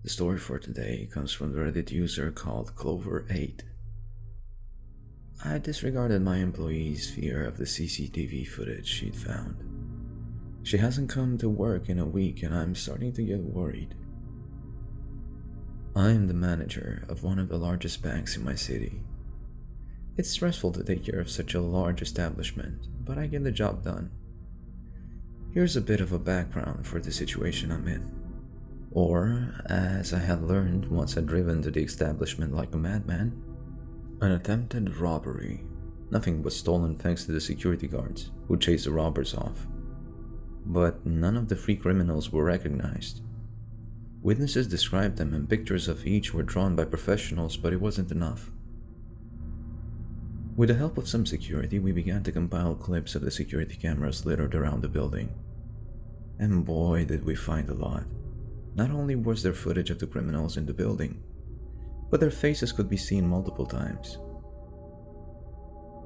The story for today comes from the Reddit user called Clover8. I disregarded my employee's fear of the CCTV footage she'd found. She hasn't come to work in a week and I'm starting to get worried. I am the manager of one of the largest banks in my city. It's stressful to take care of such a large establishment, but I get the job done. Here's a bit of a background for the situation I'm in. Or, as I had learned once I'd driven to the establishment like a madman, an attempted robbery. Nothing was stolen thanks to the security guards, who chased the robbers off. But none of the three criminals were recognized. Witnesses described them and pictures of each were drawn by professionals, but it wasn't enough. With the help of some security, we began to compile clips of the security cameras littered around the building. And boy, did we find a lot. Not only was there footage of the criminals in the building, but their faces could be seen multiple times.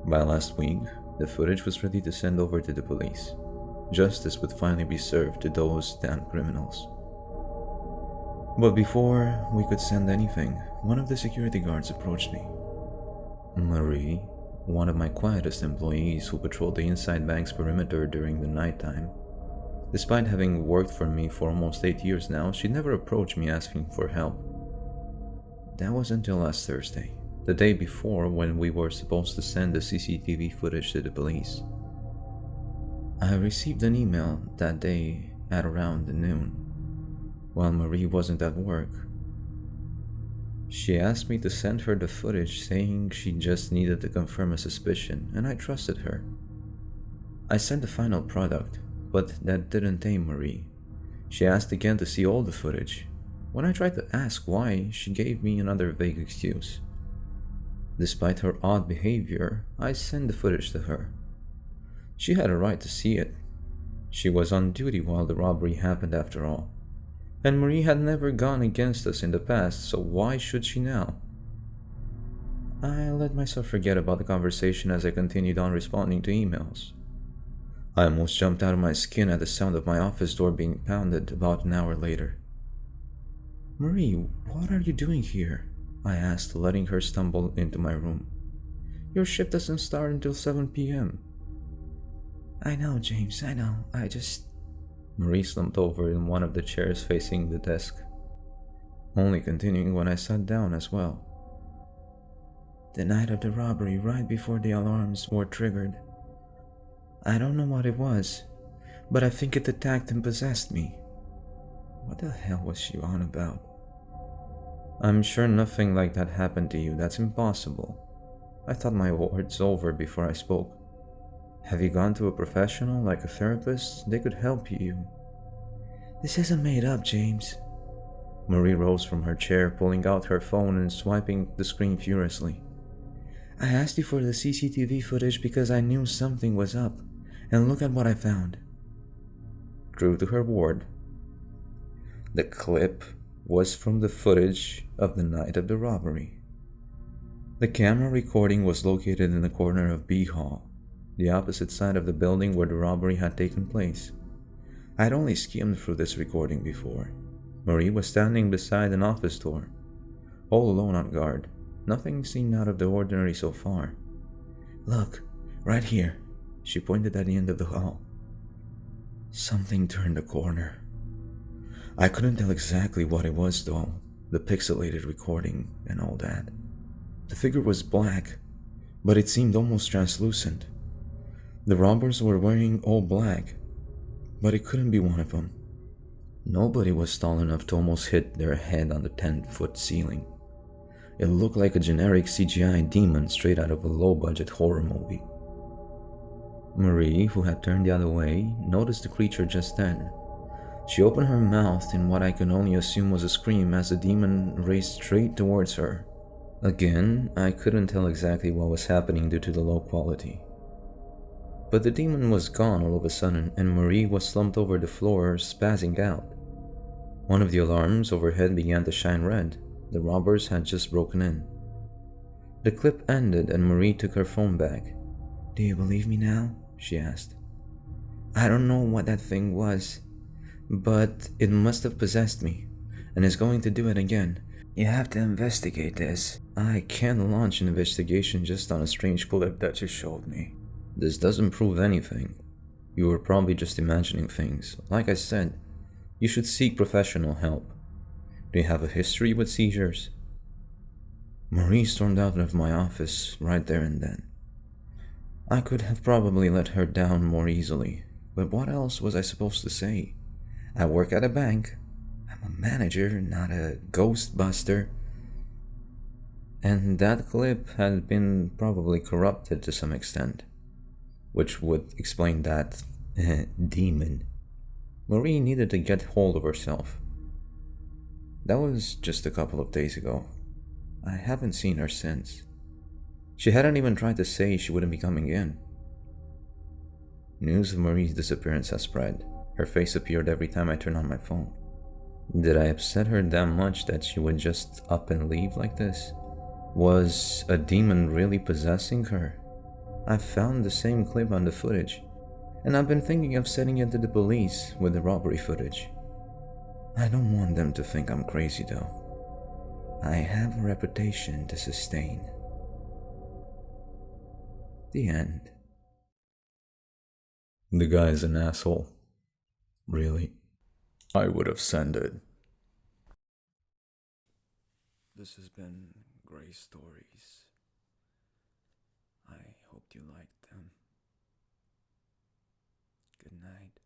By last week, the footage was ready to send over to the police. Justice would finally be served to those damn criminals. But before we could send anything, one of the security guards approached me. Marie, one of my quietest employees who patrolled the inside bank's perimeter during the nighttime. Despite having worked for me for almost 8 years now, she never approached me asking for help. That was until last Thursday, the day before when we were supposed to send the CCTV footage to the police. I received an email that day at around noon, while Marie wasn't at work. She asked me to send her the footage, saying she just needed to confirm a suspicion, and I trusted her. I sent the final product, but that didn't tame Marie. She asked again to see all the footage. When I tried to ask why, she gave me another vague excuse. Despite her odd behavior, I sent the footage to her. She had a right to see it. She was on duty while the robbery happened after all. And Marie had never gone against us in the past, so why should she now? I let myself forget about the conversation as I continued on responding to emails. I almost jumped out of my skin at the sound of my office door being pounded about an hour later. "Marie, what are you doing here?" I asked, letting her stumble into my room. "Your shift doesn't start until 7 p.m. "I know, James, I know. Marie slumped over in one of the chairs facing the desk, only continuing when I sat down as well. "The night of the robbery, right before the alarms were triggered. I don't know what it was, but I think it attacked and possessed me." What the hell was she on about? "I'm sure nothing like that happened to you. That's impossible." I thought my words over before I spoke. "Have you gone to a professional, like a therapist? They could help you." "This isn't made up, James." Marie rose from her chair, pulling out her phone and swiping the screen furiously. "I asked you for the CCTV footage because I knew something was up, and look at what I found." True to her word, the clip was from the footage of the night of the robbery. The camera recording was located in the corner of B Hall, the opposite side of the building where the robbery had taken place. I'd only skimmed through this recording before. Marie was standing beside an office door, all alone on guard. Nothing seemed out of the ordinary so far. "Look, right here." She pointed at the end of the hall. Something turned the corner. I couldn't tell exactly what it was though, the pixelated recording and all that. The figure was black, but it seemed almost translucent. The robbers were wearing all black, but it couldn't be one of them. Nobody was tall enough to almost hit their head on the 10-foot ceiling. It looked like a generic CGI demon straight out of a low-budget horror movie. Marie, who had turned the other way, noticed the creature just then. She opened her mouth in what I can only assume was a scream as the demon raced straight towards her. Again, I couldn't tell exactly what was happening due to the low quality. But the demon was gone all of a sudden, and Marie was slumped over the floor, spazzing out. One of the alarms overhead began to shine red. The robbers had just broken in. The clip ended and Marie took her phone back. "Do you believe me now?" she asked. "I don't know what that thing was, but it must have possessed me, and is going to do it again. You have to investigate this. I can't launch an investigation just on a strange clip that you showed me. This doesn't prove anything. You were probably just imagining things. Like I said, you should seek professional help. Do you have a history with seizures? Marie stormed out of my office right there and then. I could have probably let her down more easily, but what else was I supposed to say? I work at a bank. I'm a manager, not a ghostbuster. And that clip had been probably corrupted to some extent, which would explain that demon. Marie needed to get hold of herself. That was just a couple of days ago. I haven't seen her since. She hadn't even tried to say she wouldn't be coming in. News of Marie's disappearance has spread. Her face appeared every time I turned on my phone. Did I upset her that much that she would just up and leave like this? Was a demon really possessing her? I found the same clip on the footage, and I've been thinking of sending it to the police with the robbery footage. I don't want them to think I'm crazy though. I have a reputation to sustain. The end. The guy's an asshole. Really? I would have sent it. This has been Grey Stories. I hope you liked them. Good night.